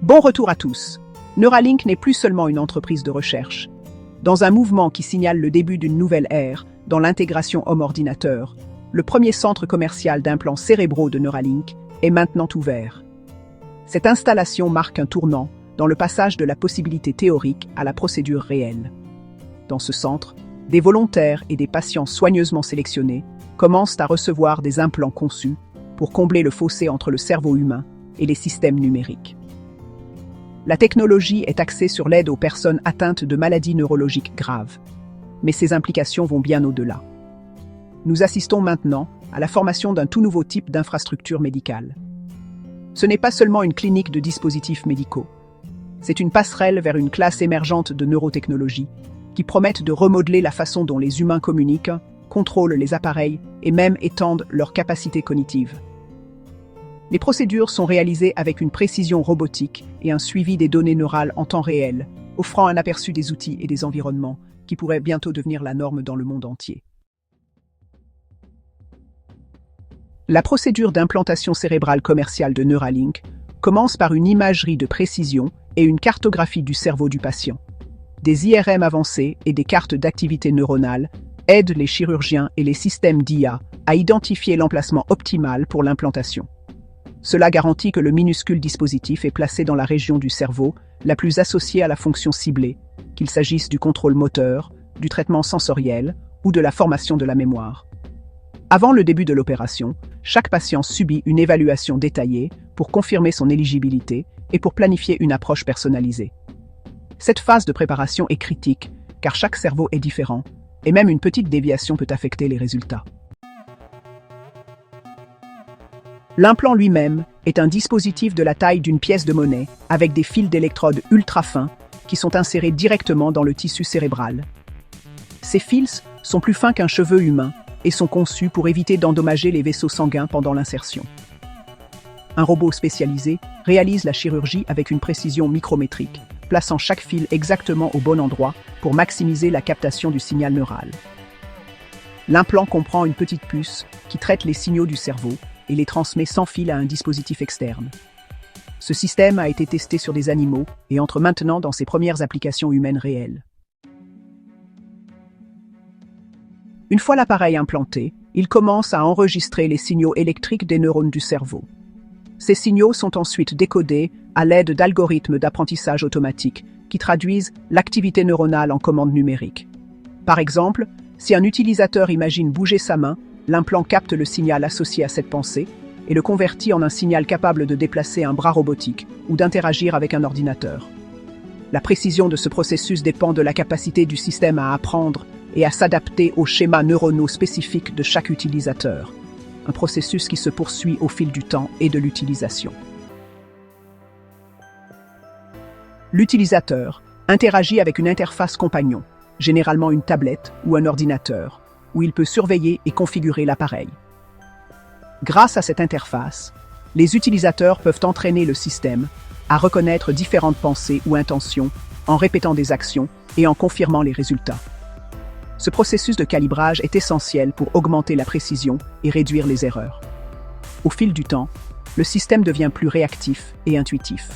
Bon retour à tous. Neuralink n'est plus seulement une entreprise de recherche. Dans un mouvement qui signale le début d'une nouvelle ère dans l'intégration homme-ordinateur, le premier centre commercial d'implants cérébraux de Neuralink est maintenant ouvert. Cette installation marque un tournant dans le passage de la possibilité théorique à la procédure réelle. Dans ce centre, des volontaires et des patients soigneusement sélectionnés commencent à recevoir des implants conçus pour combler le fossé entre le cerveau humain et les systèmes numériques. La technologie est axée sur l'aide aux personnes atteintes de maladies neurologiques graves, mais ses implications vont bien au-delà. Nous assistons maintenant à la formation d'un tout nouveau type d'infrastructure médicale. Ce n'est pas seulement une clinique de dispositifs médicaux, c'est une passerelle vers une classe émergente de neurotechnologies qui promettent de remodeler la façon dont les humains communiquent, contrôlent les appareils et même étendent leurs capacités cognitives. Les procédures sont réalisées avec une précision robotique et un suivi des données neurales en temps réel, offrant un aperçu des outils et des environnements qui pourraient bientôt devenir la norme dans le monde entier. La procédure d'implantation cérébrale commerciale de Neuralink commence par une imagerie de précision et une cartographie du cerveau du patient. Des IRM avancés et des cartes d'activité neuronale aident les chirurgiens et les systèmes d'IA à identifier l'emplacement optimal pour l'implantation. Cela garantit que le minuscule dispositif est placé dans la région du cerveau la plus associée à la fonction ciblée, qu'il s'agisse du contrôle moteur, du traitement sensoriel ou de la formation de la mémoire. Avant le début de l'opération, chaque patient subit une évaluation détaillée pour confirmer son éligibilité et pour planifier une approche personnalisée. Cette phase de préparation est critique, car chaque cerveau est différent, et même une petite déviation peut affecter les résultats. L'implant lui-même est un dispositif de la taille d'une pièce de monnaie avec des fils d'électrodes ultra fins qui sont insérés directement dans le tissu cérébral. Ces fils sont plus fins qu'un cheveu humain et sont conçus pour éviter d'endommager les vaisseaux sanguins pendant l'insertion. Un robot spécialisé réalise la chirurgie avec une précision micrométrique, plaçant chaque fil exactement au bon endroit pour maximiser la captation du signal neural. L'implant comprend une petite puce qui traite les signaux du cerveau et les transmet sans fil à un dispositif externe. Ce système a été testé sur des animaux et entre maintenant dans ses premières applications humaines réelles. Une fois l'appareil implanté, il commence à enregistrer les signaux électriques des neurones du cerveau. Ces signaux sont ensuite décodés à l'aide d'algorithmes d'apprentissage automatique qui traduisent l'activité neuronale en commande numérique. Par exemple, si un utilisateur imagine bouger sa main, l'implant capte le signal associé à cette pensée et le convertit en un signal capable de déplacer un bras robotique ou d'interagir avec un ordinateur. La précision de ce processus dépend de la capacité du système à apprendre et à s'adapter aux schémas neuronaux spécifiques de chaque utilisateur, un processus qui se poursuit au fil du temps et de l'utilisation. L'utilisateur interagit avec une interface compagnon, généralement une tablette ou un ordinateur, où il peut surveiller et configurer l'appareil. Grâce à cette interface, les utilisateurs peuvent entraîner le système à reconnaître différentes pensées ou intentions en répétant des actions et en confirmant les résultats. Ce processus de calibrage est essentiel pour augmenter la précision et réduire les erreurs. Au fil du temps, le système devient plus réactif et intuitif.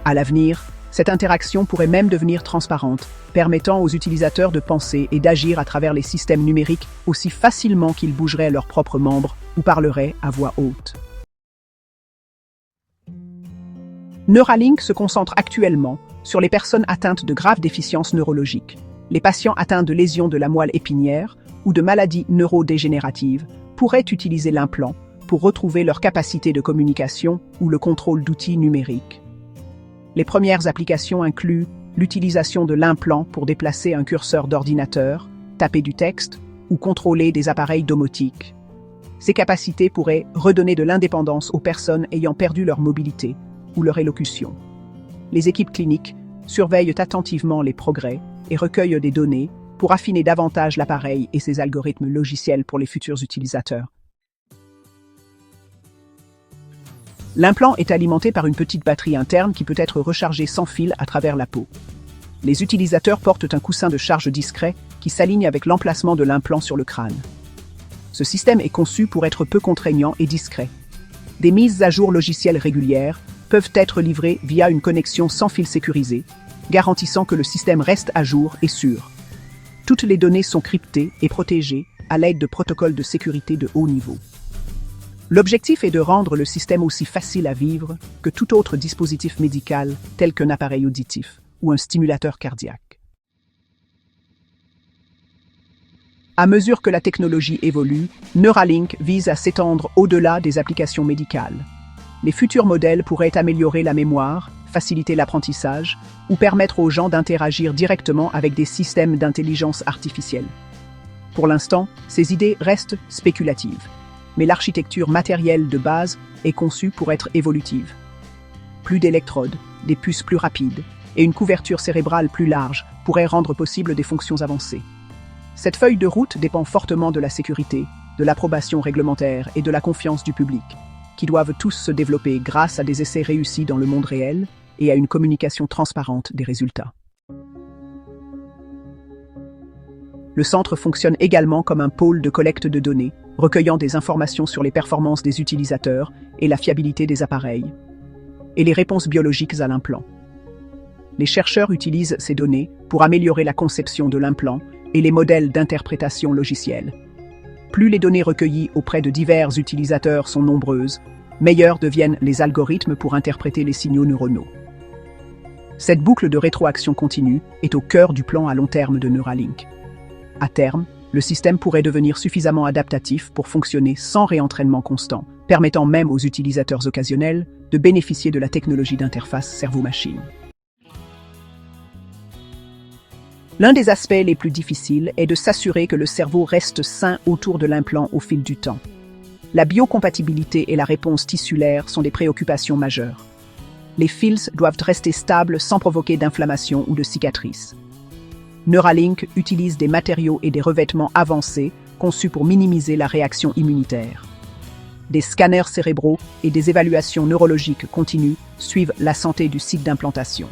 À l'avenir, cette interaction pourrait même devenir transparente, permettant aux utilisateurs de penser et d'agir à travers les systèmes numériques aussi facilement qu'ils bougeraient leurs propres membres ou parleraient à voix haute. Neuralink se concentre actuellement sur les personnes atteintes de graves déficiences neurologiques. Les patients atteints de lésions de la moelle épinière ou de maladies neurodégénératives pourraient utiliser l'implant pour retrouver leur capacité de communication ou le contrôle d'outils numériques. Les premières applications incluent l'utilisation de l'implant pour déplacer un curseur d'ordinateur, taper du texte ou contrôler des appareils domotiques. Ces capacités pourraient redonner de l'indépendance aux personnes ayant perdu leur mobilité ou leur élocution. Les équipes cliniques surveillent attentivement les progrès et recueillent des données pour affiner davantage l'appareil et ses algorithmes logiciels pour les futurs utilisateurs. L'implant est alimenté par une petite batterie interne qui peut être rechargée sans fil à travers la peau. Les utilisateurs portent un coussin de charge discret qui s'aligne avec l'emplacement de l'implant sur le crâne. Ce système est conçu pour être peu contraignant et discret. Des mises à jour logicielles régulières peuvent être livrés via une connexion sans fil sécurisé, garantissant que le système reste à jour et sûr. Toutes les données sont cryptées et protégées à l'aide de protocoles de sécurité de haut niveau. L'objectif est de rendre le système aussi facile à vivre que tout autre dispositif médical tel qu'un appareil auditif ou un stimulateur cardiaque. À mesure que la technologie évolue, Neuralink vise à s'étendre au-delà des applications médicales. Les futurs modèles pourraient améliorer la mémoire, faciliter l'apprentissage ou permettre aux gens d'interagir directement avec des systèmes d'intelligence artificielle. Pour l'instant, ces idées restent spéculatives, mais l'architecture matérielle de base est conçue pour être évolutive. Plus d'électrodes, des puces plus rapides et une couverture cérébrale plus large pourraient rendre possible des fonctions avancées. Cette feuille de route dépend fortement de la sécurité, de l'approbation réglementaire et de la confiance du public, qui doivent tous se développer grâce à des essais réussis dans le monde réel et à une communication transparente des résultats. Le centre fonctionne également comme un pôle de collecte de données, recueillant des informations sur les performances des utilisateurs et la fiabilité des appareils, et les réponses biologiques à l'implant. Les chercheurs utilisent ces données pour améliorer la conception de l'implant et les modèles d'interprétation logicielle. Plus les données recueillies auprès de divers utilisateurs sont nombreuses, meilleurs deviennent les algorithmes pour interpréter les signaux neuronaux. Cette boucle de rétroaction continue est au cœur du plan à long terme de Neuralink. À terme, le système pourrait devenir suffisamment adaptatif pour fonctionner sans réentraînement constant, permettant même aux utilisateurs occasionnels de bénéficier de la technologie d'interface cerveau-machine. L'un des aspects les plus difficiles est de s'assurer que le cerveau reste sain autour de l'implant au fil du temps. La biocompatibilité et la réponse tissulaire sont des préoccupations majeures. Les fils doivent rester stables sans provoquer d'inflammation ou de cicatrices. Neuralink utilise des matériaux et des revêtements avancés conçus pour minimiser la réaction immunitaire. Des scanners cérébraux et des évaluations neurologiques continues suivent la santé du site d'implantation.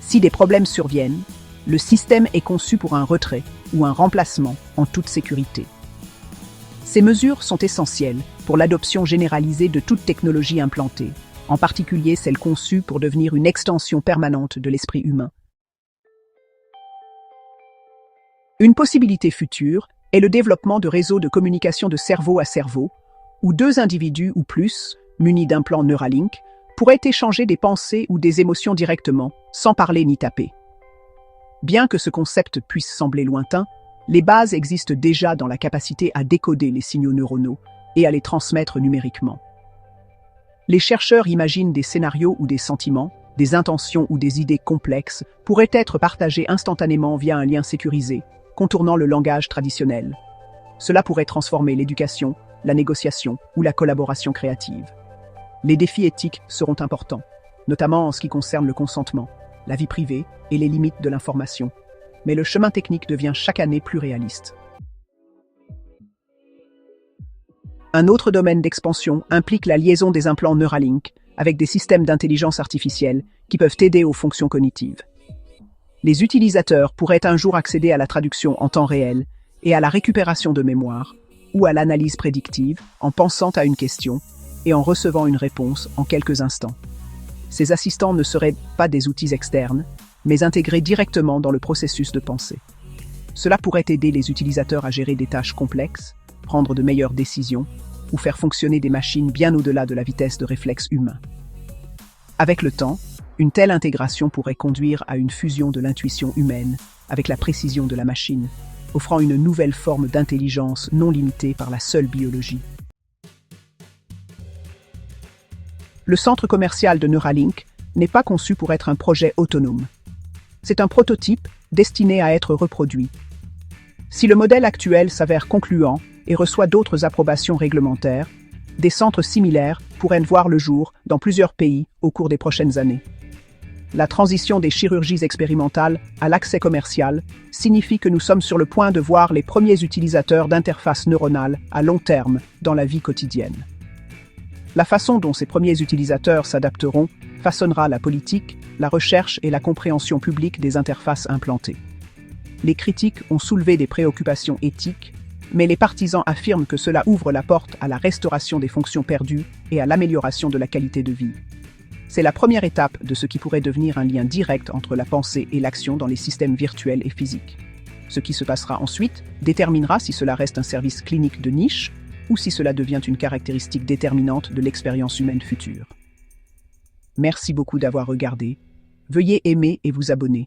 Si des problèmes surviennent, le système est conçu pour un retrait ou un remplacement en toute sécurité. Ces mesures sont essentielles pour l'adoption généralisée de toute technologie implantée, en particulier celle conçue pour devenir une extension permanente de l'esprit humain. Une possibilité future est le développement de réseaux de communication de cerveau à cerveau, où deux individus ou plus, munis d'implants Neuralink, pourraient échanger des pensées ou des émotions directement, sans parler ni taper. Bien que ce concept puisse sembler lointain, les bases existent déjà dans la capacité à décoder les signaux neuronaux et à les transmettre numériquement. Les chercheurs imaginent des scénarios où des sentiments, des intentions ou des idées complexes pourraient être partagés instantanément via un lien sécurisé, contournant le langage traditionnel. Cela pourrait transformer l'éducation, la négociation ou la collaboration créative. Les défis éthiques seront importants, notamment en ce qui concerne le consentement, la vie privée et les limites de l'information. Mais le chemin technique devient chaque année plus réaliste. Un autre domaine d'expansion implique la liaison des implants Neuralink avec des systèmes d'intelligence artificielle qui peuvent aider aux fonctions cognitives. Les utilisateurs pourraient un jour accéder à la traduction en temps réel et à la récupération de mémoire ou à l'analyse prédictive en pensant à une question et en recevant une réponse en quelques instants. Ces assistants ne seraient pas des outils externes, mais intégrés directement dans le processus de pensée. Cela pourrait aider les utilisateurs à gérer des tâches complexes, prendre de meilleures décisions ou faire fonctionner des machines bien au-delà de la vitesse de réflexe humain. Avec le temps, une telle intégration pourrait conduire à une fusion de l'intuition humaine avec la précision de la machine, offrant une nouvelle forme d'intelligence non limitée par la seule biologie. Le centre commercial de Neuralink n'est pas conçu pour être un projet autonome. C'est un prototype destiné à être reproduit. Si le modèle actuel s'avère concluant et reçoit d'autres approbations réglementaires, des centres similaires pourraient voir le jour dans plusieurs pays au cours des prochaines années. La transition des chirurgies expérimentales à l'accès commercial signifie que nous sommes sur le point de voir les premiers utilisateurs d'interfaces neuronales à long terme dans la vie quotidienne. La façon dont ces premiers utilisateurs s'adapteront façonnera la politique, la recherche et la compréhension publique des interfaces implantées. Les critiques ont soulevé des préoccupations éthiques, mais les partisans affirment que cela ouvre la porte à la restauration des fonctions perdues et à l'amélioration de la qualité de vie. C'est la première étape de ce qui pourrait devenir un lien direct entre la pensée et l'action dans les systèmes virtuels et physiques. Ce qui se passera ensuite déterminera si cela reste un service clinique de niche ou si cela devient une caractéristique déterminante de l'expérience humaine future. Merci beaucoup d'avoir regardé. Veuillez aimer et vous abonner